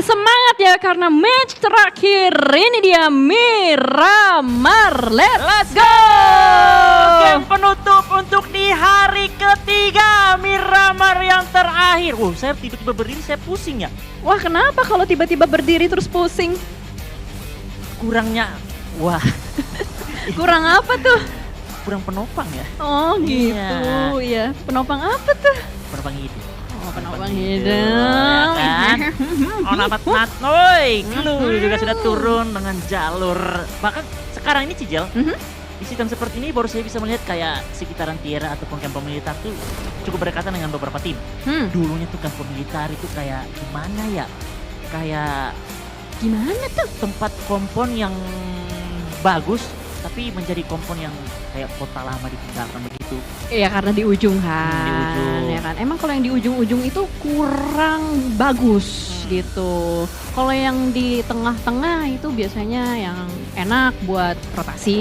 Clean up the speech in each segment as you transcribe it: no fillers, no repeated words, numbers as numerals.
semangat ya karena match terakhir ini dia Miramar. Let's go! Game penutup untuk di hari ketiga Miramar yang terakhir. Saya tiba-tiba berdiri, saya pusing ya. Wah, kenapa kalau tiba-tiba berdiri terus pusing? Kurangnya, Kurang apa tuh? kurang penopang ya. Oh gitu, iya. Penopang apa tuh? Penopang hidup. Oh, penopang hidup, hidup. ya kan? Oh namat, woi, Clue juga sudah turun dengan jalur. Bahkan sekarang ini Cijel, di sistem seperti ini baru saya bisa melihat kayak sekitaran Tierra ataupun kamp militer tuh cukup berdekatan dengan beberapa tim. Dulunya tuh kamp militer itu kayak gimana ya? Kayak Gimana tuh? tempat kompon yang bagus tapi menjadi kompon yang kayak kota lama ditinggalkan begitu. Iya, karena di ujung kan. Di ujung. Ya kan. Emang kalau yang di ujung-ujung itu kurang bagus gitu. Kalau yang di tengah-tengah itu biasanya yang enak buat rotasi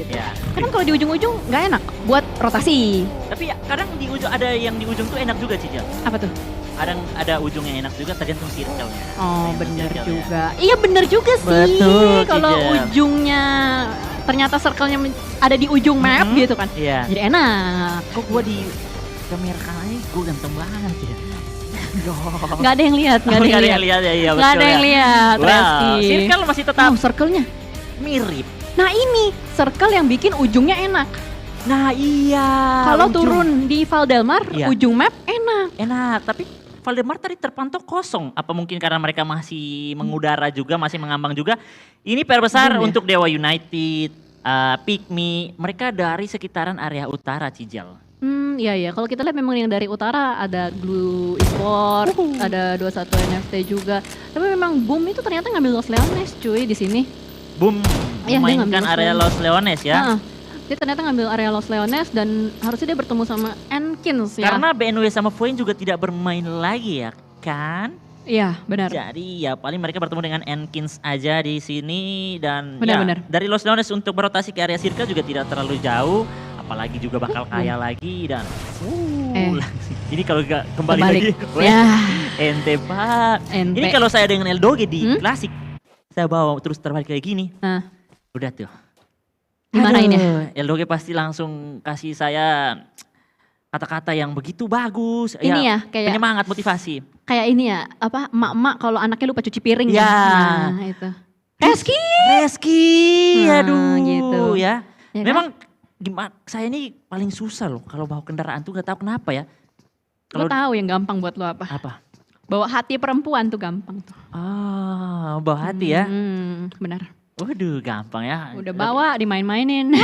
gitu. Ya. Kan kalau di ujung-ujung nggak enak buat rotasi. Tapi ya, kadang di ujung ada yang di ujung tuh enak juga Cijel. Apa tuh? Kadang ada ujung yang enak juga tergantung circle-nya. Oh, Tergantung bener circle-nya. juga. Iya, bener juga sih. Betul, Kalau Cijel. ujungnya ternyata circle-nya ada di ujung map gitu kan. Iya. Jadi enak. Kok gua di kamera kanannya gua ganteng banget ya. Nggak ada yang lihat, nggak ada yang lihat. ya, iya Nggak ada yang lihat, Reski. Circle masih tetap Oh, circle-nya. mirip. Nah ini circle yang bikin ujungnya enak. Nah iya. Kalau ujung. turun di Valdemar, Iya. ujung map enak. Enak, tapi Valdemar tadi terpantau kosong. Apa mungkin karena mereka masih mengudara juga, masih mengambang juga. Ini PR besar Belum ya? untuk Dewa United, Pikmi. Mereka dari sekitaran area utara Cijel. Iya. Kalau kita lihat memang yang dari utara ada Glue Esport, ada 21 NFT juga. Tapi memang Boom itu ternyata ngambil Los Leones cuy di sini. Boom, Iya, dia memainkan ngambil area Los Leones ya. Heeh. Dia ternyata ngambil area Los Leones dan harusnya dia bertemu sama Enkins ya. Karena BNW sama Foin juga tidak bermain lagi ya kan? Iya, benar. Jadi ya paling mereka bertemu dengan Enkins aja di sini dan Benar. dari Los Leones untuk berotasi ke area circle juga tidak terlalu jauh, apalagi juga bakal kaya lagi dan ini kalau gak kembali Terbalik. lagi, Ya. ente pak. Ente. Ini kalau saya dengan Eldoge di klasik, saya bawa terus terbalik kayak gini, Nah, udah tuh. dimarahin ya? Aduh, Eldoge pasti langsung kasih saya kata-kata yang begitu bagus. Ini ya, kayak penyemangat, motivasi. kayak ini ya, apa emak-emak kalau anaknya lupa cuci piring Ya. Nah, itu. Reski, Nah, aduh gitu. ya. Ya kan? Memang gimana? Saya ini paling susah loh kalau bawa kendaraan tuh gak tahu kenapa ya. Lo tahu yang gampang buat lo apa? Apa? Bawa hati perempuan tuh gampang tuh. Bawa hati ya. Benar. Waduh, gampang ya. Udah bawa dimain-mainin.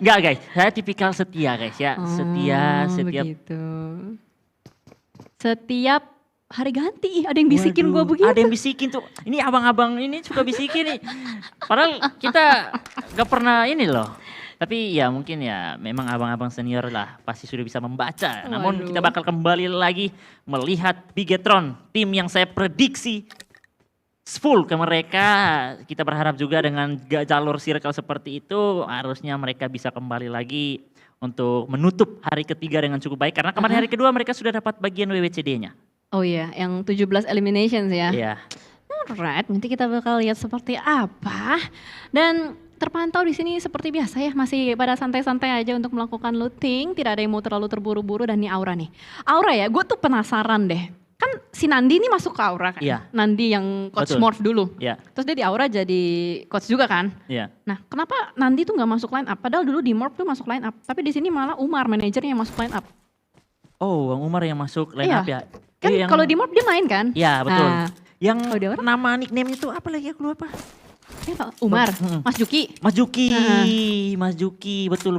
Enggak guys, saya tipikal setia guys ya. Setia. Begitu. Setiap hari ganti ada yang bisikin gue Waduh, begitu. ada yang bisikin tuh. Ini abang-abang ini suka bisikin nih. Padahal kita gak pernah ini loh. Tapi ya mungkin ya memang abang-abang senior lah pasti sudah bisa membaca. Namun Waduh. kita bakal kembali lagi melihat Bigetron. Tim yang saya prediksi full ke mereka. Kita berharap juga dengan jalur circle seperti itu harusnya mereka bisa kembali lagi untuk menutup hari ketiga dengan cukup baik. Karena kemarin hari kedua mereka sudah dapat bagian WWCD-nya. Oh iya, yang 17 eliminations ya. Iya. Alright, nanti kita bakal lihat seperti apa. Dan terpantau di sini seperti biasa ya, masih pada santai-santai aja untuk melakukan looting. Tidak ada yang mau terlalu terburu-buru dan nih Aura nih. Aura ya, gue tuh penasaran deh. Kan si Nandi ini masuk ke Aura kan? Iya. Nandi yang coach Betul. Morph dulu. Iya. Terus dia di Aura jadi coach juga kan? Iya. Nah, kenapa Nandi tuh nggak masuk line up? Padahal dulu di Morph tuh masuk line up. Tapi di sini malah Umar manajernya yang masuk line up. Oh, Bang Umar yang masuk line Iya. up ya. Kan Yang- kalau di Morph dia main kan? Iya betul. Nah, Yang kalau di Aura? nama nickname itu apa lagi aku lupa. siapa? Umar, Mas Juki. Mas Juki, Heeh. Mas Juki, betul.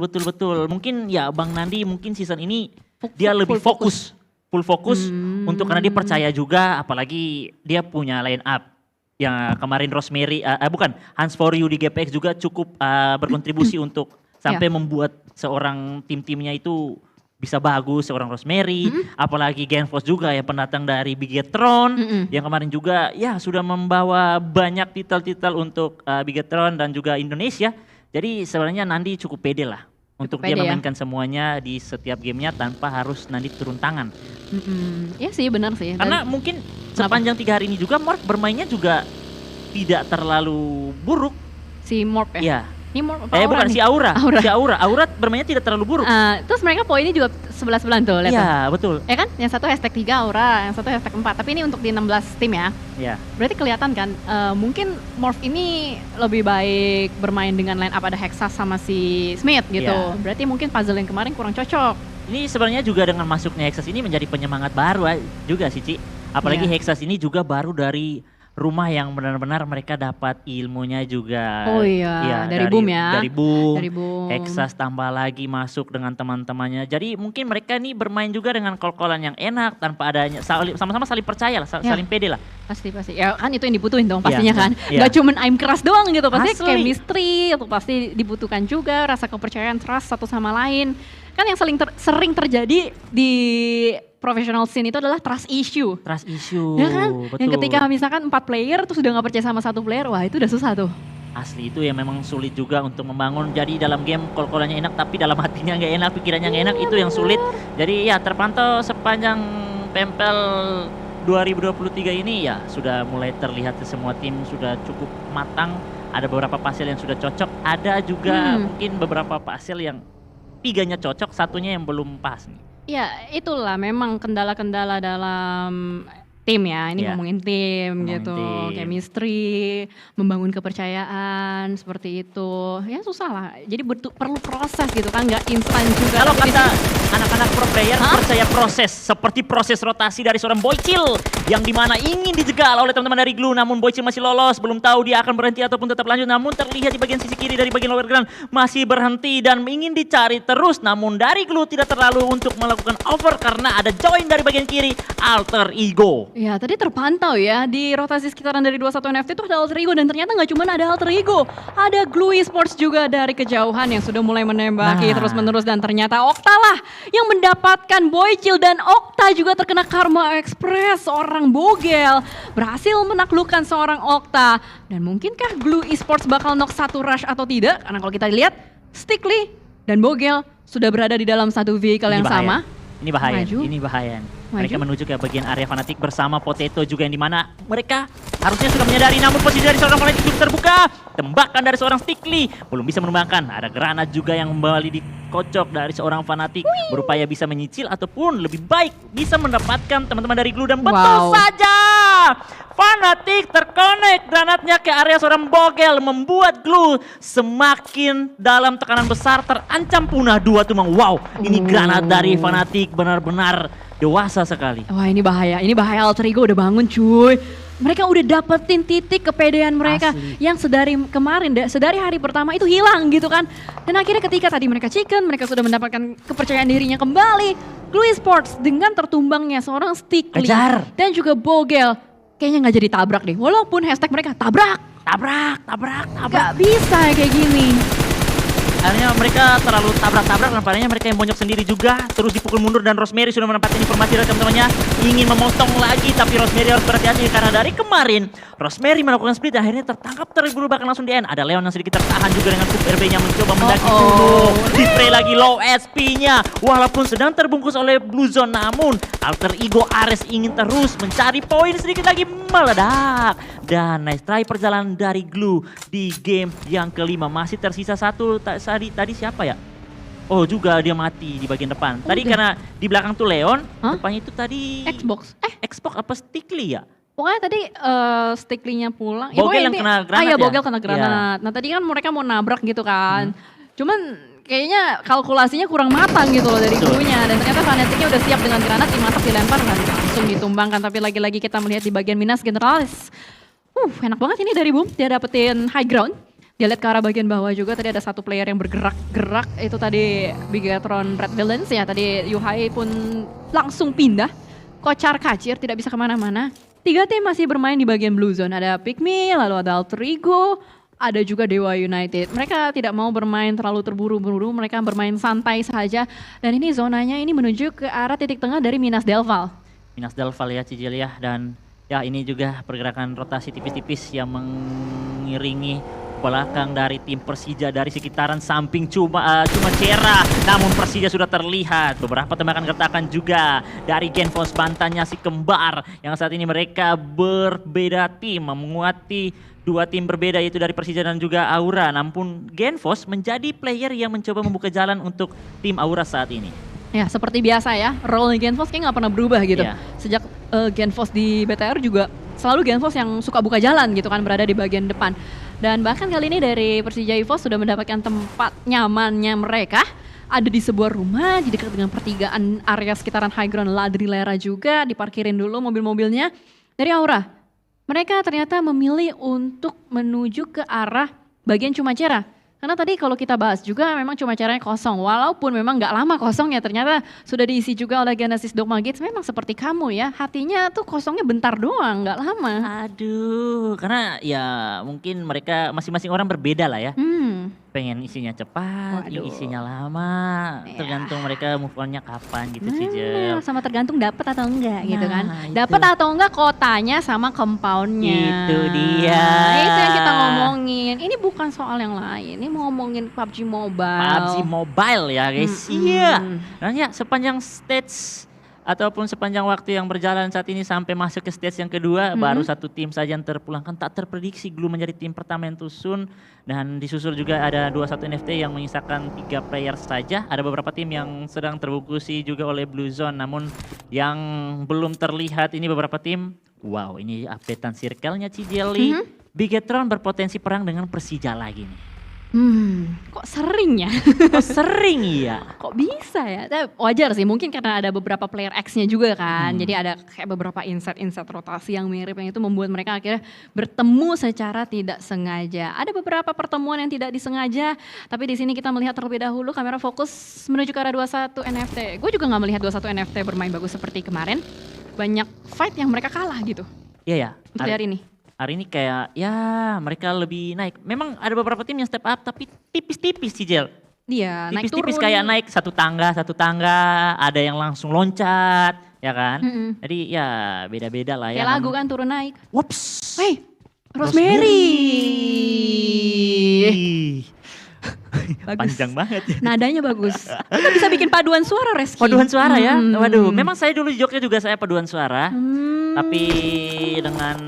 Mungkin ya Bang Nandi mungkin season ini Full- dia lebih full fokus. full fokus untuk karena dia percaya juga, apalagi dia punya line up yang kemarin Rosemary, bukan Hans for You di GPX juga cukup berkontribusi untuk sampai membuat seorang tim-timnya itu bisa bagus, seorang Rosemary, apalagi Genfos juga yang pendatang dari Bigetron, yang kemarin juga ya sudah membawa banyak titel-titel untuk Bigetron dan juga Indonesia. Jadi sebenarnya Nandi cukup pede lah Untuk pede dia ya. memainkan semuanya di setiap gamenya tanpa harus nanti turun tangan. Iya sih benar sih. Karena mungkin sepanjang 3 hari ini juga Morph bermainnya juga tidak terlalu buruk. si Morph ya. Iya. Ini Morph apa Aura Bukan nih? si Aura. Aura. Si Aura bermainnya tidak terlalu buruk. Terus mereka poinnya juga 11-11 tuh, lihat tuh. Iya, betul. Ya kan? Yang satu #3 Aura, yang satu #4. Tapi ini untuk di 16 tim ya. Iya. Berarti kelihatan kan, mungkin Morph ini lebih baik bermain dengan line up ada Hexas sama si Smith gitu. Iya. Berarti mungkin puzzle yang kemarin kurang cocok. Ini sebenarnya juga dengan masuknya Hexas ini menjadi penyemangat baru juga sih, Ci. Apalagi Iya. Hexas ini juga baru dari rumah yang benar-benar mereka dapat ilmunya juga. Oh iya, dari Boom ya. Dari Boom. Dari Boom. Hexas tambah lagi masuk dengan teman-temannya. Jadi mungkin mereka nih bermain juga dengan kol-kolan yang enak tanpa adanya sama-sama saling percaya lah, saling pede lah. Pasti. Ya kan itu yang dibutuhin dong pastinya kan. Iya. Gak cuman aim keras doang gitu, pasti Asli. chemistry itu pasti dibutuhkan juga, rasa kepercayaan, trust satu sama lain. Kan yang sering terjadi di professional scene itu adalah trust issue. Trust issue. Ya kan? Betul. Yang ketika misalkan 4 player terus udah gak percaya sama satu player, wah itu udah susah tuh. Asli itu yang memang sulit juga untuk membangun. Jadi dalam game kol-kolannya enak tapi dalam hatinya nggak enak, pikirannya nggak enak, itu yang sulit. Jadi ya terpantau sepanjang Pempel 2023 ini ya sudah mulai terlihat semua tim sudah cukup matang. Ada beberapa puzzle yang sudah cocok, ada juga mungkin beberapa puzzle yang 3-nya cocok, satunya yang belum pas nih. Ya itulah memang kendala-kendala dalam tim ya, ini Ya. ngomongin tim Ngomongin gitu, tim. chemistry, membangun kepercayaan seperti itu, ya susah lah. Jadi perlu proses gitu kan, nggak instan juga. Kalau Tapi di kata sini- anak-anak pro player percaya proses, seperti proses rotasi dari seorang Boycil yang dimana ingin dijegal oleh teman-teman dari Glue, namun Boycil masih lolos, belum tahu dia akan berhenti ataupun tetap lanjut, namun terlihat di bagian sisi kiri dari bagian lower ground masih berhenti dan ingin dicari terus, namun dari Glue tidak terlalu untuk melakukan over karena ada join dari bagian kiri, Alter Ego. Ya tadi terpantau ya di rotasi sekitaran dari 21 NFT itu ada Alter Ego dan ternyata nggak cuma ada Alter Ego, ada Glue Esports juga dari kejauhan yang sudah mulai menembaki Nah. terus-menerus dan ternyata Okta lah yang mendapatkan Boycil dan Okta juga terkena Karma Express, seorang bogel berhasil menaklukkan seorang Okta. Dan mungkinkah Glue Esports bakal knock satu rush atau tidak? Karena kalau kita lihat Stickly dan Bogel sudah berada di dalam satu vehicle yang sama. Ini bahaya, Maju. ini bahaya. Mereka Maju. menuju ke bagian area fanatik bersama Potato juga yang dimana mereka harusnya sudah menyadari, namun posisi dari seorang fanatik sudah terbuka. Tembakan dari seorang Stickly belum bisa menumbangkan. Ada granat juga yang kembali dikocok dari seorang fanatik berupaya bisa menyicil ataupun lebih baik bisa mendapatkan teman-teman dari Glue dan betul Wow. saja. Fanatik terkonek granatnya ke area seorang Bogel membuat Glue semakin dalam tekanan besar, terancam punah 2 tumbang. Wow, ini granat dari fanatik benar-benar dewasa sekali. Wah ini bahaya Alter Ego udah bangun cuy. Mereka udah dapetin titik kepedean mereka Asli. yang sedari kemarin, sedari hari pertama itu hilang gitu kan. Dan akhirnya ketika tadi mereka chicken, mereka sudah mendapatkan kepercayaan dirinya kembali. Glue Esports dengan tertumbangnya seorang Stickly Kejar. dan juga Bogel, kayaknya nggak jadi tabrak deh. Walaupun hashtag mereka tabrak, Tabrak. nggak bisa ya kayak gini. Akhirnya mereka terlalu tabrak-tabrak, nampaknya mereka yang bonyok sendiri juga. Terus dipukul mundur dan Rosemary sudah mendapatkan informasi dari teman-temannya. Ingin memotong lagi, tapi Rosemary harus berhati-hati karena dari kemarin Rosemary melakukan split dan akhirnya tertangkap terburu bahkan langsung di end. Ada Leon yang sedikit tertahan juga dengan Cup RB-nya mencoba mendaki dulu. Di-spray lagi low SP-nya. Walaupun sedang terbungkus oleh Blue Zone, namun Alter Ego Ares ingin terus mencari poin sedikit lagi meledak. Dan nice try perjalanan dari Glue di game yang kelima. Masih tersisa satu. Tadi siapa ya? Oh juga dia mati di bagian depan. Tadi Udah. karena di belakang tuh Leon, Hah? depannya itu tadi Xbox. Xbox apa Stickly ya? Pokoknya tadi Stickly-nya pulang. Bogel pokoknya yang kena granat iya ya? Bogel kena granat. Nah tadi kan mereka mau nabrak gitu kan. Cuman kayaknya kalkulasinya kurang matang gitu loh dari Betul. Glue-nya. Dan ternyata Fanatic-nya udah siap dengan granat, dimantap dilempar kan langsung ditumbangkan. Tapi lagi-lagi kita melihat di bagian Minas Generalis. Enak banget ini dari Boom. Dia dapetin high ground. Dia lihat ke arah bagian bawah juga, tadi ada satu player yang bergerak-gerak, itu tadi Bigatron Red Villains ya, tadi Yuhai pun langsung pindah, kocar kacir, tidak bisa kemana-mana. 3 tim masih bermain di bagian blue zone, ada Pikmi, lalu ada Alter Ego, ada juga Dewa United. Mereka tidak mau bermain terlalu terburu-buru, mereka bermain santai saja, dan ini zonanya ini menuju ke arah titik tengah dari Minas Delval. Minas Delval ya Cicil ya, dan ya ini juga pergerakan rotasi tipis-tipis yang mengiringi belakang dari tim Persija dari sekitaran samping cuma Cera. Namun Persija sudah terlihat beberapa tembakan gertakan juga dari Genfos Bantannya si kembar yang saat ini mereka berbeda tim menguati dua tim berbeda yaitu dari Persija dan juga Aura. Namun Genfos menjadi player yang mencoba membuka jalan untuk tim Aura saat ini. Ya seperti biasa ya, role Genfos kayak nggak pernah berubah gitu. Iya. Sejak Genfos di BTR juga selalu Genfos yang suka buka jalan gitu kan, berada di bagian depan. Dan bahkan kali ini dari Persija EVOS sudah mendapatkan tempat nyamannya mereka. Ada di sebuah rumah di dekat dengan pertigaan area sekitaran high ground Ladrilera juga. Diparkirin dulu mobil-mobilnya. Dari Aura, mereka ternyata memilih untuk menuju ke arah bagian Cumacera. Karena tadi kalau kita bahas juga memang Cumaceranya kosong. Walaupun memang nggak lama kosong ya, ternyata sudah diisi juga oleh Genesis Dogma Gates. Memang seperti kamu ya, hatinya tuh kosongnya bentar doang, nggak lama. Aduh, karena ya mungkin mereka masing-masing orang berbeda lah ya. Pengen isinya cepat, Waduh. isinya lama, Ya. tergantung mereka move on-nya kapan gitu sih Bener, Jel. sama tergantung dapat atau enggak gitu kan. Nah, itu. Dapat atau enggak kotanya sama compoundnya. Itu dia. Itu yang kita ngomongin. Ini bukan soal yang lain. Ini mau ngomongin PUBG Mobile. PUBG Mobile ya guys. Iya. Dan ya sepanjang stage ataupun sepanjang waktu yang berjalan saat ini sampai masuk ke stage yang kedua, baru satu tim saja yang terpulangkan. Tak terprediksi Glue menjadi tim pertama yang tusun, dan disusul juga ada 21 NFT yang menyisakan 3 player saja. Ada beberapa tim yang sedang terbungkusi juga oleh Blue Zone, namun yang belum terlihat ini beberapa tim. Wow, ini updatean circle-nya Cijeli. Bigetron berpotensi perang dengan Persija lagi nih. Kok sering ya? Kok sering ya? Kok bisa ya? Tapi wajar sih, mungkin karena ada beberapa player X-nya juga kan. Jadi ada kayak beberapa insight rotasi yang mirip, yang itu membuat mereka akhirnya bertemu secara tidak sengaja. Ada beberapa pertemuan yang tidak disengaja, tapi di sini kita melihat terlebih dahulu kamera fokus menuju ke arah 21 NFT. Gue juga nggak melihat 21 NFT bermain bagus seperti kemarin. Banyak fight yang mereka kalah gitu Iya ya. untuk hari ini. Hari ini kayak ya mereka lebih naik. Memang ada beberapa tim yang step up tapi tipis-tipis sih Jel. Iya, naik turun. Tipis-tipis kayak naik satu tangga, ada yang langsung loncat, ya kan? Jadi ya beda-beda lah ya. Kayak lagu kan turun naik. Wups. Hey, Rosemary. Bagus. Panjang banget ya. Nadanya bagus. Kita bisa bikin paduan suara, Reski. Paduan suara ya. Waduh, memang saya dulu di Jogja juga saya paduan suara. Tapi dengan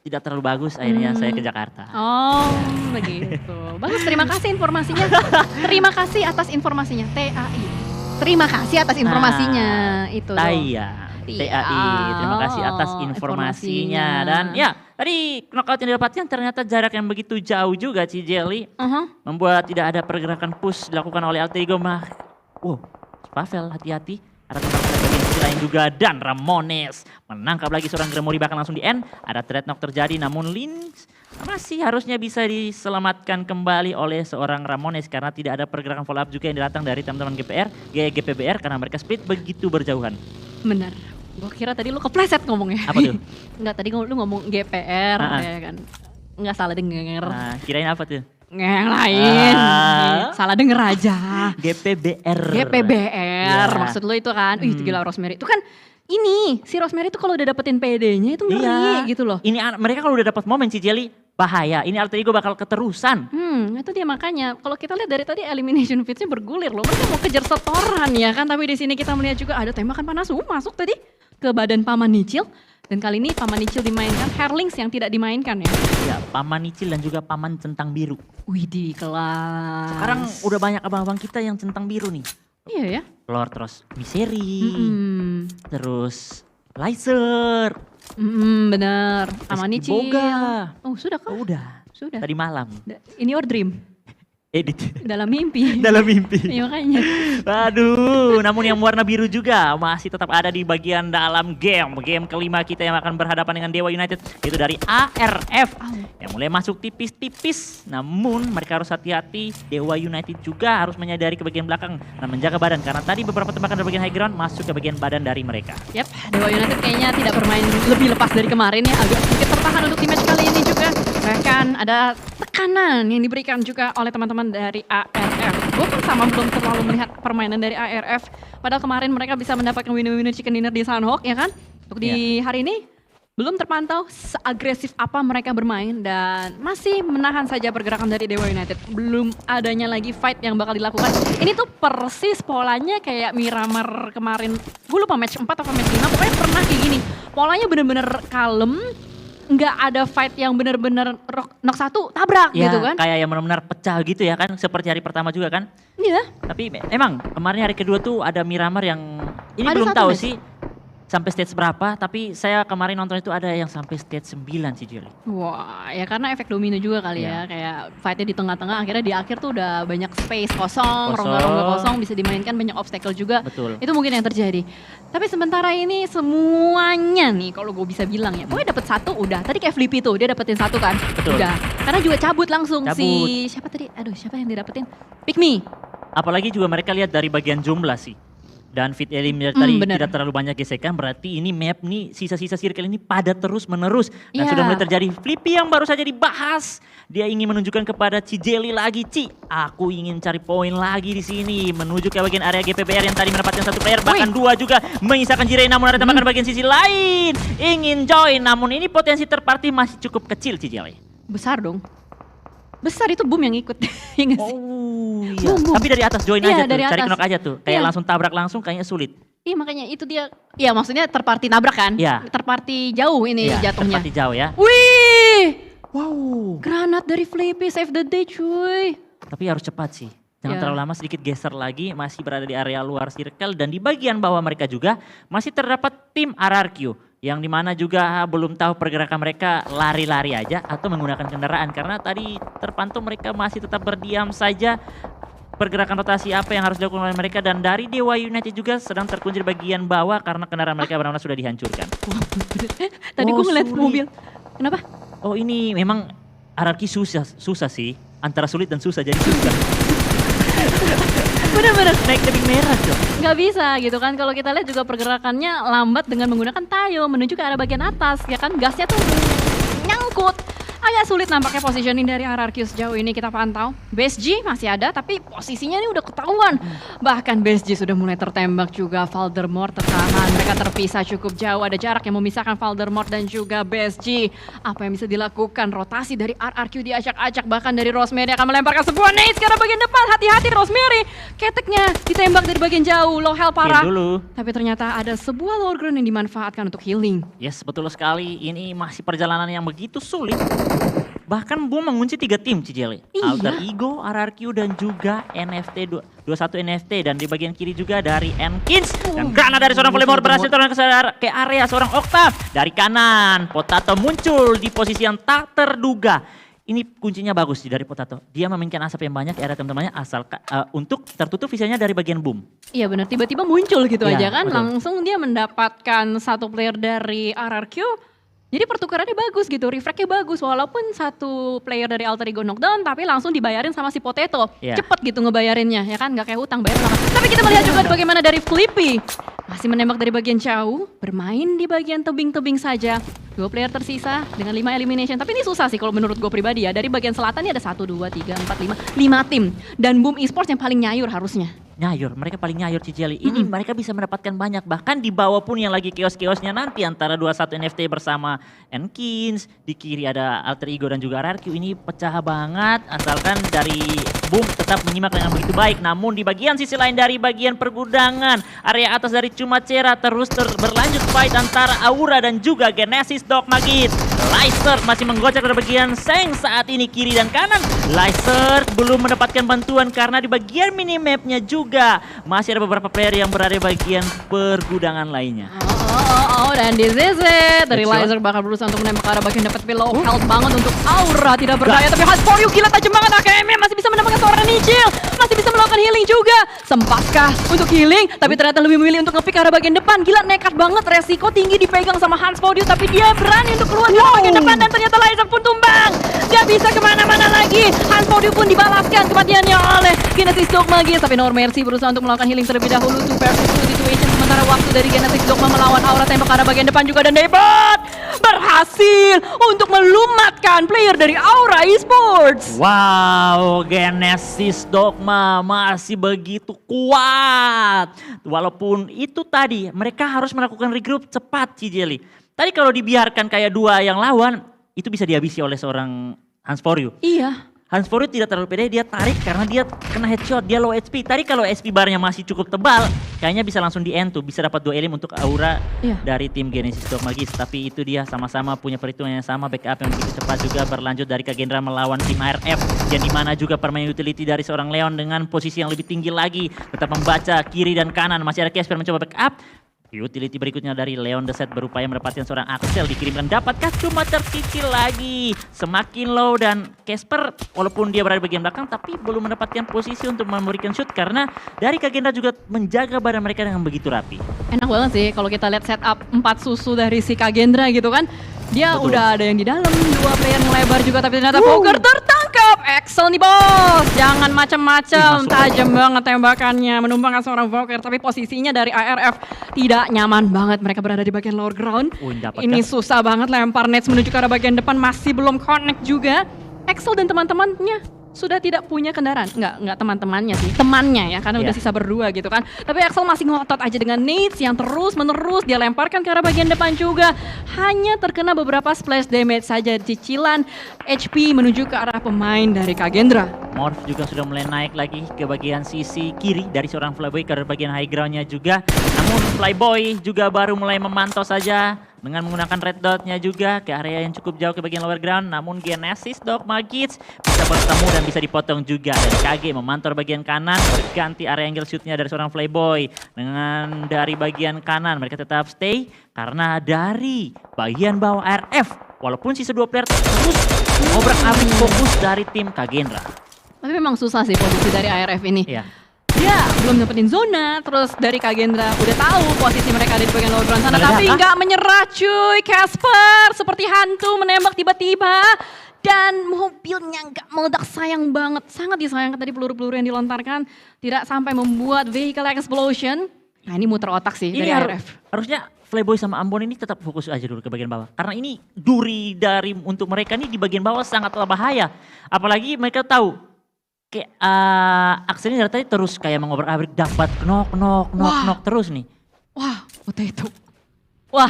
tidak terlalu bagus akhirnya saya ke Jakarta. Oh, begitu. Bagus, terima kasih informasinya. Terima kasih atas informasinya. TAI. Terima kasih atas informasinya. Itu. Taya. TAI. Terima kasih atas informasinya. Dan ya, tadi knockout yang didapatkan ternyata jarak yang begitu jauh juga Cijeli. Membuat tidak ada pergerakan push dilakukan oleh Alter Ego. Wow, Pavel hati-hati. Ada tembakan dari sisi lain juga, dan Ramones menangkap lagi seorang Gremori, bahkan langsung di end. Ada trade knock terjadi, namun Lynx masih harusnya bisa diselamatkan kembali oleh seorang Ramones karena tidak ada pergerakan follow up juga yang datang dari teman-teman GPBR karena mereka split begitu berjauhan. Benar. Gue kira tadi lu kepleset ngomongnya. Apa tuh? Enggak, tadi lu ngomong GPR ya kan. Enggak salah denger. Nah, kirain apa tuh? Yang lain. Salah denger aja. GPBR. GPBR, maksud lu itu kan. Ih, gila Rosemary. Itu kan ini, si Rosemary itu kalau udah dapetin PD-nya itu ngeri gitu loh. Ini mereka kalau udah dapat momen Cijeli, bahaya. Ini Alter Ego bakal keterusan. Itu dia makanya. Kalau kita lihat dari tadi elimination feeds-nya bergulir loh. Mereka mau kejar setoran ya kan. Tapi di sini kita melihat juga ada tembakan panas masuk tadi ke badan Paman Nicil. Dan kali ini Paman Nicil dimainkan, Herlings yang tidak dimainkan ya. Ya, Paman Nicil dan juga Paman Centang Biru. Widih, kelas. Sekarang udah banyak abang-abang kita yang centang biru nih. Iya ya. Lord Ross Misery, terus Lyser, Bener. Paman Reski Nicil. Boga. Oh sudah kah? Udah. Sudah. Tadi malam. In your dream. Edit. Dalam mimpi. Dalam mimpi. Iya makanya. Aduh, namun yang warna biru juga masih tetap ada di bagian dalam game. Game kelima kita yang akan berhadapan dengan Dewa United, yaitu dari ARF. Yang mulai masuk tipis-tipis, namun mereka harus hati-hati. Dewa United juga harus menyadari ke bagian belakang dan menjaga badan. Karena tadi beberapa tembakan dari bagian high ground masuk ke bagian badan dari mereka. Yap, Dewa United kayaknya tidak bermain lebih lepas dari kemarin ya. Agak sedikit tertahan untuk di match kali ini juga. Bahkan ada tekanan yang diberikan juga oleh teman-teman dari ARF. Gue pun sama belum terlalu melihat permainan dari ARF. Padahal kemarin mereka bisa mendapatkan winner-winner chicken dinner di Sunhawk ya kan. Untuk di hari ini Belum terpantau seagresif apa mereka bermain dan masih menahan saja pergerakan dari Dewa United. Belum adanya lagi fight yang bakal dilakukan. Ini tuh persis polanya kayak Miramar kemarin. Gue lupa match 4 atau match 5, pokoknya pernah kayak gini. Polanya bener-bener kalem, nggak ada fight yang bener-bener knock satu tabrak Ya, gitu kan. kayak yang benar-benar pecah gitu ya kan, seperti hari pertama juga kan. Iya. Tapi emang kemarin hari kedua tuh ada Miramar yang ini Ada belum satu tahu match. sih sampai stage berapa, tapi saya kemarin nonton itu ada yang sampai stage 9 sih Juli. Wah, ya karena efek domino juga kali ya. Iya. Kayak fightnya di tengah-tengah, akhirnya di akhir tuh udah banyak space kosong, Kosong. rongga-rongga kosong, bisa dimainkan banyak obstacle juga. Betul. Itu mungkin yang terjadi. Tapi sementara ini semuanya nih, kalau gue bisa bilang ya, pokoknya dapet satu udah. Tadi kayak Flippy tuh, dia dapetin satu kan. Betul. Udah. Karena juga cabut langsung Cabut. si siapa tadi? Aduh, siapa yang didapetin? Pick Me. Apalagi juga mereka lihat dari bagian jumlah sih. Dan fit eliminator tadi bener. tidak terlalu banyak gesekan, berarti ini map nih sisa-sisa circle ini padat terus menerus. Dan Iya. sudah mulai terjadi Flippy yang baru saja dibahas. Dia ingin menunjukkan kepada Cijeli lagi, Ci, aku ingin cari poin lagi di sini. Menuju ke bagian area GPBR yang tadi mendapatkan satu player, bahkan dua juga menyisakan Jirei, namun ada tembakan bagian sisi lain. Ingin join, namun ini potensi terparty masih cukup kecil Cijeli. Besar dong. Besar itu Boom yang ikut. Iya nggak sih? Oh iya, Boom. tapi dari atas join Iya, aja tuh, dari cari atas. knock aja tuh. Kayak Iya. langsung tabrak langsung kayaknya sulit. Iya makanya itu dia. Iya maksudnya terparty nabrak kan? Iya. Terparty jauh ini Iya, jatuhnya. terparty jauh ya. Wih, Wow. granat dari Flippy save the day cuy. Tapi harus cepat sih. Jangan Ya. terlalu lama, sedikit geser lagi, masih berada di area luar circle. Dan di bagian bawah mereka juga masih terdapat tim RRQ. Yang dimana juga belum tahu pergerakan mereka lari-lari aja atau menggunakan kendaraan. Karena tadi terpantau mereka masih tetap berdiam saja. Pergerakan rotasi apa yang harus dilakukan oleh mereka. Dan dari Dewa United juga sedang terkunci di bagian bawah karena kendaraan mereka benar-benar sudah dihancurkan. Tadi Oh, gue ngeliat sulit. mobil. Kenapa? Oh ini memang RRQ susah sih. Antara sulit dan susah jadi susah. Bener-bener Naik tebing merah coy. nggak bisa gitu kan. Kalau kita lihat juga pergerakannya lambat dengan menggunakan tayo menuju ke arah bagian atas ya kan. Gasnya tuh nyangkut. Agak sulit nampaknya positioning dari RRQ sejauh ini kita pantau. BSG masih ada tapi posisinya ini udah ketahuan. Bahkan BSG sudah mulai tertembak juga. Voldemort tertahan. Mereka terpisah cukup jauh. Ada jarak yang memisahkan Voldemort dan juga BSG. Apa yang bisa dilakukan? Rotasi dari RRQ diacak-acak. Bahkan dari Rosemary akan melemparkan sebuah nades ke arah bagian depan. Hati-hati Rosemary. Keteknya ditembak dari bagian jauh. Low health parah. Heal dulu. Tapi ternyata ada sebuah lower ground yang dimanfaatkan untuk healing. Yes, betul sekali. Ini masih perjalanan yang begitu sulit. Bahkan Boom mengunci 3 tim Cijeli. Iya. Alter Ego, RRQ dan juga NFT 21 NFT. Dan di bagian kiri juga dari Enkins. Dan granat dari seorang Voldemort berhasil turun ke area seorang Octave. Dari kanan, Potato muncul di posisi yang tak terduga. Ini kuncinya bagus sih dari Potato. Dia memainkan asap yang banyak di area teman-temannya asal untuk tertutup visinya dari bagian Boom. Iya benar, tiba-tiba muncul gitu Iya, aja kan. betul. Langsung dia mendapatkan satu player dari RRQ. Jadi pertukarannya bagus gitu, refragnya bagus. Walaupun satu player dari Alter Ego knockdown, tapi langsung dibayarin sama si Potato. Iya. Cepet gitu ngebayarinnya, ya kan? Gak kayak hutang, bayar lama. Tapi kita melihat juga bagaimana dari Flippy. Masih menembak dari bagian jauh, bermain di bagian tebing-tebing saja. 2 player tersisa dengan 5 elimination. Tapi ini susah sih kalau menurut gue pribadi ya. Dari bagian selatan ini ada 1, 2, 3, 4, 5 tim. Dan Boom Esports yang paling nyayur harusnya. Nyayur, mereka paling nyayur Cijeli. Ini mereka bisa mendapatkan banyak. Bahkan di bawah pun yang lagi kios-kiosnya nanti antara 21 NFT bersama Enkins. Di kiri ada Alter Ego dan juga RRQ. Ini pecah banget asalkan dari Boom tetap menyimak dengan begitu baik. Namun di bagian sisi lain dari bagian pergudangan. Area atas dari Cumacera terus berlanjut fight antara Aura dan juga Genesis Dogma Git. Lyser masih menggocek dari bagian Seng saat ini kiri dan kanan. Lyser belum mendapatkan bantuan karena di bagian minimapnya juga masih ada beberapa player yang berada di bagian pergudangan lainnya. Dan this is it. Dari Betul. Lizer bakal berusaha untuk menembak ke arah bagian dapat below health banget untuk Aura tidak berdaya. Tapi Has for you gila tajam banget AKM masih bisa mendapatkan seorang Nijil. Masih bisa melakukan healing juga. Sempatkah untuk healing? Tapi ternyata lebih memilih untuk nge-pick ke arah bagian depan. Gila nekat banget, resiko tinggi dipegang sama Hans Podium. Tapi dia berani untuk keluar ke arah bagian depan. Dan ternyata Lizer pun tumbang. Gak bisa kemana-mana lagi. Hans Podium pun dibalaskan kematiannya oleh Genesis Dogma Gears. Tapi No Mercy berusaha untuk melakukan healing terlebih dahulu. To versus two situation. Sementara waktu dari Genesis Dogma melawan Aura tembak ke arah bagian depan juga. Dan Debot berhasil untuk melumatkan player dari Aura Esports. Wow, Genesis Dogma masih begitu kuat. Walaupun itu tadi mereka harus melakukan regroup cepat Cijeli. Tadi kalau dibiarkan kayak dua yang lawan, itu bisa dihabisi oleh seorang Hans For You. Iya. Hans For You tidak terlalu pede, dia tarik karena dia kena headshot, dia low HP. Tadi kalau SP barnya masih cukup tebal, kayaknya bisa langsung di end tuh, bisa dapat 2 elim untuk Aura dari tim Genesis Dogmagis. Tapi itu dia sama-sama punya perhitungan yang sama, backup yang begitu cepat juga berlanjut dari Kagendra melawan tim ARF. Yang dimana juga permain utility dari seorang Leon dengan posisi yang lebih tinggi lagi. Tetap membaca kiri dan kanan, masih ada Casper mencoba backup. Utility berikutnya dari Leon The Set berupaya mendapatkan seorang Axel, dikirimkan, dapatkah, cuma tercicil lagi. Semakin low dan Casper walaupun dia berada di bagian belakang tapi belum mendapatkan posisi untuk memberikan shoot karena dari Kagendra juga menjaga badan mereka dengan begitu rapi. Enak banget sih kalau kita lihat setup 4 susu dari si Kagendra gitu kan. Dia udah ada yang di dalam, 2 player melebar juga tapi ternyata Poker tertangkap. Axel nih bos, jangan macam-macam, tajam banget tembakannya, menumbangkan seorang Poker tapi posisinya dari ARF tidak nyaman banget. Mereka berada di bagian lower ground. Ini susah banget lempar nets menuju ke arah bagian depan, masih belum connect juga. Axel dan teman-temannya sudah tidak punya kendaraan, nggak teman-temannya sih, temannya ya, karena udah sisa berdua gitu kan. Tapi Axel masih ngotot aja dengan nades yang terus menerus dia lemparkan ke arah bagian depan juga. Hanya terkena beberapa splash damage saja, cicilan HP menuju ke arah pemain dari Kagendra. Morph juga sudah mulai naik lagi ke bagian sisi kiri dari seorang Flyboy ke bagian high groundnya juga. Namun Flyboy juga baru mulai memantau saja dengan menggunakan red dotnya juga ke area yang cukup jauh ke bagian lower ground. Namun Genesis Dogmagis bisa bertemu dan bisa dipotong juga. Dan KG memantau bagian kanan, berganti area angle shootnya dari seorang Flyboy. Dengan dari bagian kanan mereka tetap stay karena dari bagian bawah RF. Walaupun sisa 2 player terus ngobrak-abrik fokus dari tim Kagendra. Tapi memang susah sih posisi dari ARF ini. Iya. Dia belum dapetin zona, terus dari Kagendra udah tahu posisi mereka ada di bagian lower ground sana, tapi nggak menyerah cuy. Casper seperti hantu menembak tiba-tiba dan mobilnya nggak meledak, sayang banget, sangat disayangkan tadi peluru-peluru yang dilontarkan tidak sampai membuat vehicle explosion. Nah ini muter otak sih ini dari ARF. Harusnya Flyboy sama Ambon ini tetap fokus aja dulu ke bagian bawah. Karena ini duri dari untuk mereka ini di bagian bawah sangatlah bahaya. Apalagi mereka tahu kayak Axel ini dari tadi terus kayak mengobrak-abrik, dapat knock terus nih. Wah, potato. Wah,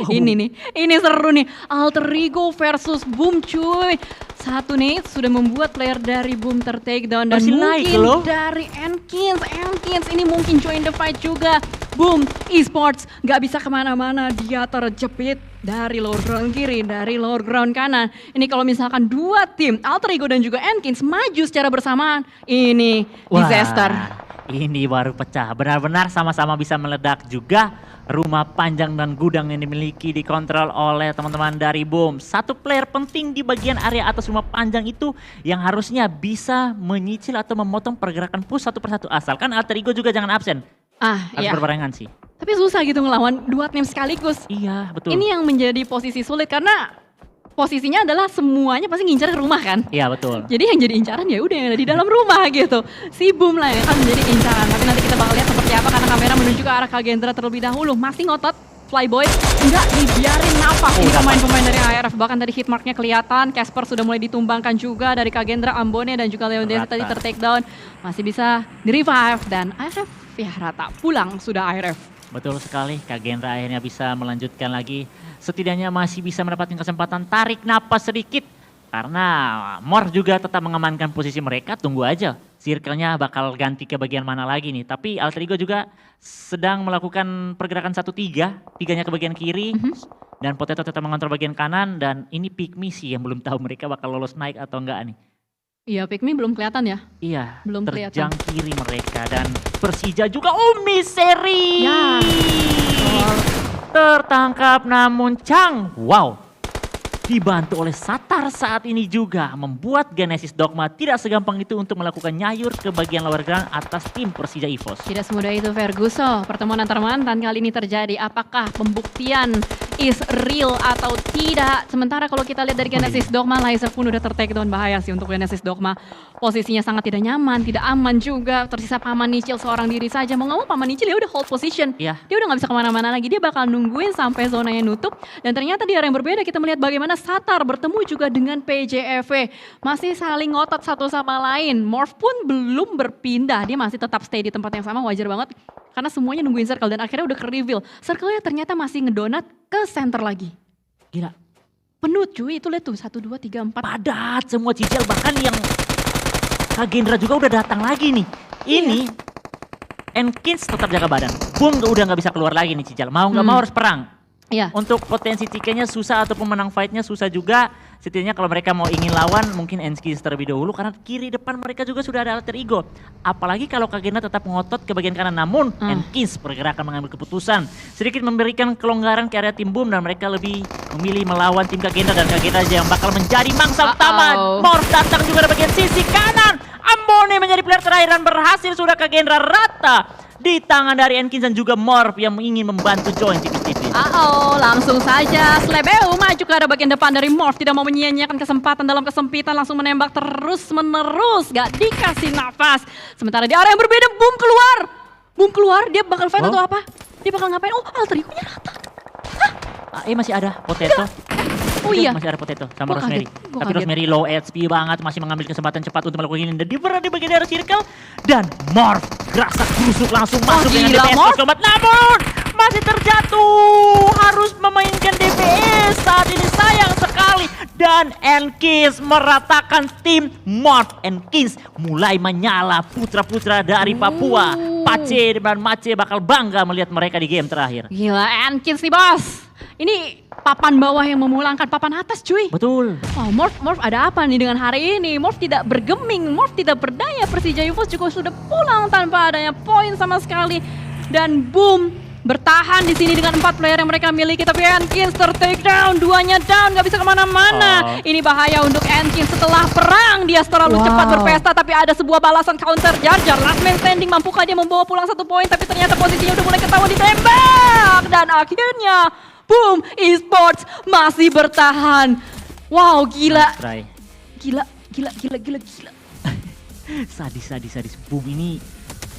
ini seru nih. Alter Ego versus Boom cuy. Satu nih sudah membuat player dari Boom ter-takedown dan masih mungkin dari Enkins ini mungkin join the fight juga. Boom Esports gak bisa kemana-mana, dia terjepit dari lower ground kiri, dari lower ground kanan. Ini kalau misalkan 2 tim, Alter Ego dan juga Enkins maju secara bersamaan, ini disaster. Ini baru pecah, benar-benar sama-sama bisa meledak juga. Rumah panjang dan gudang yang dimiliki dikontrol oleh teman-teman dari Boom. Satu player penting di bagian area atas rumah panjang itu yang harusnya bisa menyicil atau memotong pergerakan push satu persatu. Asalkan Alter Ego juga jangan absen. Harus berbarengan sih. Tapi susah gitu ngelawan 2 tim sekaligus. Iya, betul. Ini yang menjadi posisi sulit karena posisinya adalah semuanya pasti ngincar ke rumah kan. Iya betul. Jadi yang jadi incaran ya udah yang ada di dalam rumah gitu. Si Boom lah yang akan menjadi incaran. Tapi nanti kita bakal lihat seperti apa karena kamera menuju ke arah Kagendra terlebih dahulu. Masih ngotot Flyboy, enggak dibiarin nafas ini pemain-pemain dari ARF. Bahkan tadi hitmarknya kelihatan, Casper sudah mulai ditumbangkan juga dari Kagendra, Ambone dan juga Leon Desi tadi ter-takedown. Masih bisa di-revive dan ARF ya rata pulang sudah ARF. Betul sekali, Kagendra akhirnya bisa melanjutkan lagi. Setidaknya masih bisa mendapatkan kesempatan tarik napas sedikit. Karena Morph juga tetap mengamankan posisi mereka, tunggu aja. Circle-nya bakal ganti ke bagian mana lagi nih. Tapi Alter Ego juga sedang melakukan pergerakan 1-3, 3-nya ke bagian kiri. Dan Potato tetap mengontrol bagian kanan. Dan ini Pygmy sih yang belum tahu mereka bakal lolos naik atau enggak nih. Iya, Pygmy belum kelihatan ya? Iya, belum terjang kiri mereka. Dan Persija juga, Miseri! Ya. Tertangkap namun Chang, wow, dibantu oleh Satar saat ini juga membuat Genesis Dogma tidak segampang itu untuk melakukan nyayur ke bagian lower ground atas tim Persija EVOS. Tidak semudah itu Ferguson, pertemuan antar mantan kali ini terjadi. Apakah pembuktian is real atau tidak? Sementara kalau kita lihat dari Genesis Dogma, Liza pun udah ter-takedown, bahaya sih untuk Genesis Dogma. Posisinya sangat tidak nyaman, tidak aman juga. Tersisa Paman Nichil seorang diri saja. Mau nggak mau Paman Nichil ya udah hold position. Iya. Dia udah nggak bisa kemana-mana lagi. Dia bakal nungguin sampai zonanya nutup. Dan ternyata di area yang berbeda kita melihat bagaimana Satar bertemu juga dengan PJFV. Masih saling ngotot satu sama lain. Morph pun belum berpindah. Dia masih tetap stay di tempat yang sama, wajar banget. Karena semuanya nungguin circle dan akhirnya udah ke-reveal. Circle-nya ternyata masih ngedonat ke center lagi. Gila. Penuh cuy, itu lihat tuh 1, 2, 3, 4. Padat semua Cicel, bahkan yang Kagendra juga udah datang lagi nih. Ini Enkins tetap jaga badan. Boom udah nggak bisa keluar lagi nih Cicel. Mau nggak mau harus perang. Iya. Untuk potensi tiketnya susah ataupun menang fightnya susah juga. Setidaknya kalau mereka mau ingin lawan mungkin Enkins terlebih dahulu karena kiri depan mereka juga sudah ada alter ego. Apalagi kalau Kagendra tetap ngotot ke bagian kanan. Namun Enkins pergerakan mengambil keputusan. Sedikit memberikan kelonggaran ke area tim Boom dan mereka lebih memilih melawan tim Kagendra dan Kagendra yang bakal menjadi mangsa utama. Morph datang juga dari bagian sisi kanan. Ambone menjadi player terakhir dan berhasil sudah Kagendra rata di tangan dari Enkins dan juga Morph yang ingin membantu join tipis-tipis. Langsung saja Slebeu maju ke arah bagian depan dari Morph, tidak mau menyia-nyiakan kesempatan dalam kesempitan, langsung menembak terus menerus, gak dikasih nafas. Sementara di area yang berbeda Boom keluar, dia bakal fight atau apa? Dia bakal ngapain? Alter ego-nya rata. Masih ada Potato. Oh iya. Masih ada Potato sama Gua Rosemary. kaget, gua Tapi kaget. Rosemary low HP banget, masih mengambil kesempatan cepat untuk melakukan ini. Dan dia berada di bagian daerah circle. Dan Morph gerasak busuk langsung masuk dengan gila, DPS Morph. Combat. Namun masih terjatuh. Harus memainkan DPS saat ini, sayang sekali. Dan Enkins meratakan tim Morph. Enkins mulai menyala putra-putra dari Papua. Pace dan Mace bakal bangga melihat mereka di game terakhir. Gila, Enkins nih bos. Ini papan bawah yang memulangkan papan atas cuy. Betul. Oh, Morph ada apa nih dengan hari ini? Morph tidak bergeming, Morph tidak berdaya. Persija Yufos juga sudah pulang tanpa adanya poin sama sekali. Dan Boom bertahan di sini dengan 4 player yang mereka miliki. Tapi Enkins take down, duanya down, gak bisa kemana-mana. Ini bahaya untuk Enkins setelah perang. Dia terlalu cepat berpesta, tapi ada sebuah balasan counter Jar. Last man standing, mampukah dia membawa pulang 1 poin? Tapi ternyata posisinya udah mulai ketahuan ditembak. Dan akhirnya Boom Esports masih bertahan. Wow, gila. Gila. Sadis. Boom ini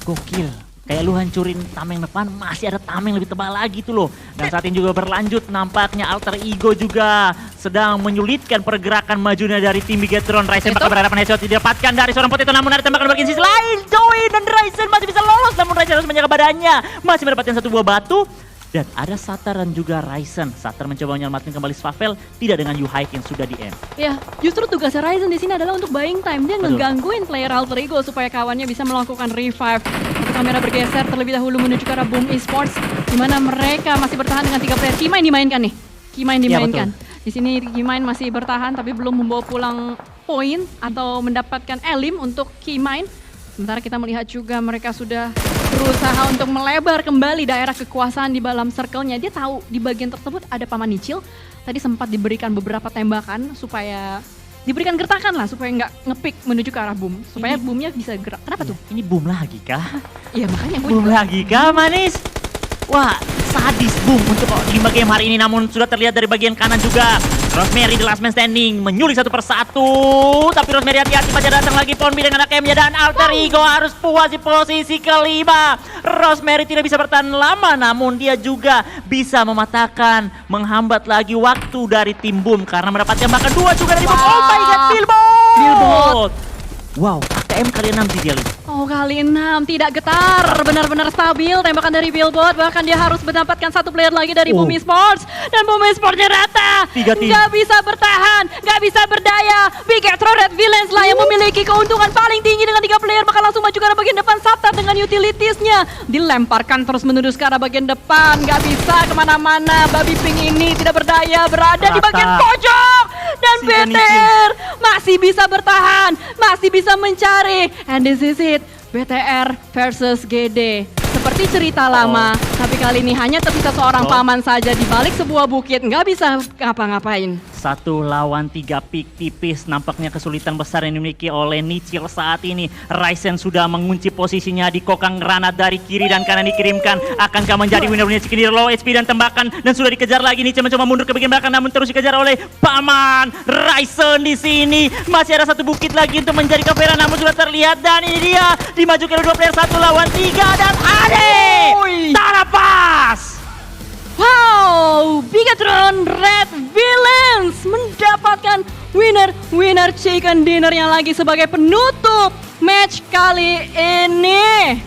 gokil. Kayak lu hancurin tameng depan, masih ada tameng lebih tebal lagi tuh loh. Dan saat ini juga berlanjut, nampaknya alter ego juga sedang menyulitkan pergerakan majunya dari tim Bigetron. Ryzen bakal berhadapan headshot didapatkan dari seorang Potato, namun ada tembakan bagian sisi lain. Joey dan Ryzen masih bisa lolos, namun Ryzen harus menjaga badannya. Masih mendapatkan 1 buah batu. Dan ada Satar dan juga Ryzen. Satar mencoba menyelamatkan kembali Swavel, tidak dengan Yuhaik yang sudah di end. Ya, justru tugasnya Ryzen di sini adalah untuk buying time. Dia ngegangguin player alter ego supaya kawannya bisa melakukan revive. Kamera bergeser terlebih dahulu menuju ke arah Boom Esports, di mana mereka masih bertahan dengan 3 player. Keymind dimainkan nih. Dimainkan. Di sini Keymind masih bertahan tapi belum membawa pulang poin atau mendapatkan elim untuk Keymind. Sementara kita melihat juga mereka sudah berusaha untuk melebar kembali daerah kekuasaan di dalam circle-nya. Dia tahu di bagian tersebut ada Paman Nichil. Tadi sempat diberikan beberapa tembakan supaya diberikan gertakan lah supaya nggak ngepick menuju ke arah Boom. Supaya Boomnya bisa gerak. Kenapa tuh? Ini Boom lagi kah? Iya makanya gue Boom lagi kah manis? Wah, sadis Boom untuk 5 game hari ini, namun sudah terlihat dari bagian kanan juga. Rosemary the last man standing menyulik 1 persatu, tapi Rosemary hati-hati saja datang lagi Ponbi dengan AKM-nya dan alter ego harus puas di posisi kelima. Rosemary tidak bisa bertahan lama, namun dia juga bisa mematahkan, menghambat lagi waktu dari tim Boom karena mendapatkan bahkan 2 juga dari Boom. Oh my god, Billboard. Wow, AKM kali 6 sih dia. Oh kali 6 tidak getar, benar-benar stabil tembakan dari Billboard. Bahkan dia harus mendapatkan 1 player lagi dari Boom Esports. Dan Boom Esports-nya rata, nggak bisa bertahan, nggak bisa berdaya. Bigetron Red Villains lah yang memiliki keuntungan paling tinggi dengan 3 player. Bakal langsung maju ke arah bagian depan. Satar dengan utilities-nya dilemparkan terus menerus ke arah bagian depan. Nggak bisa kemana-mana, Babi Pink ini tidak berdaya, berada di bagian pojok. Dan BTR masih bisa bertahan, masih bisa mencari. And this is it, BTR versus GD. Seperti cerita lama, tapi kali ini hanya tersisa seorang paman saja di balik sebuah bukit. Nggak bisa ngapa-ngapain. 1 lawan 3 pick tipis, nampaknya kesulitan besar yang dimiliki oleh Nichil saat ini. Ryzen sudah mengunci posisinya di kokang granat dari kiri dan kanan dikirimkan. Akankah menjadi winner-winner Cikinir low HP dan tembakan dan sudah dikejar lagi. Nichil mencoba mundur ke bagian belakang namun terus dikejar oleh paman Ryzen di sini. Masih ada 1 bukit lagi untuk menjadi Kavera namun sudah terlihat dan ini dia dimajukan oleh 2 player 1 lawan 3 dan Ade Tarapas. Wow, Bigetron Red Villains mendapatkan winner chicken dinner yang lagi sebagai penutup match kali ini.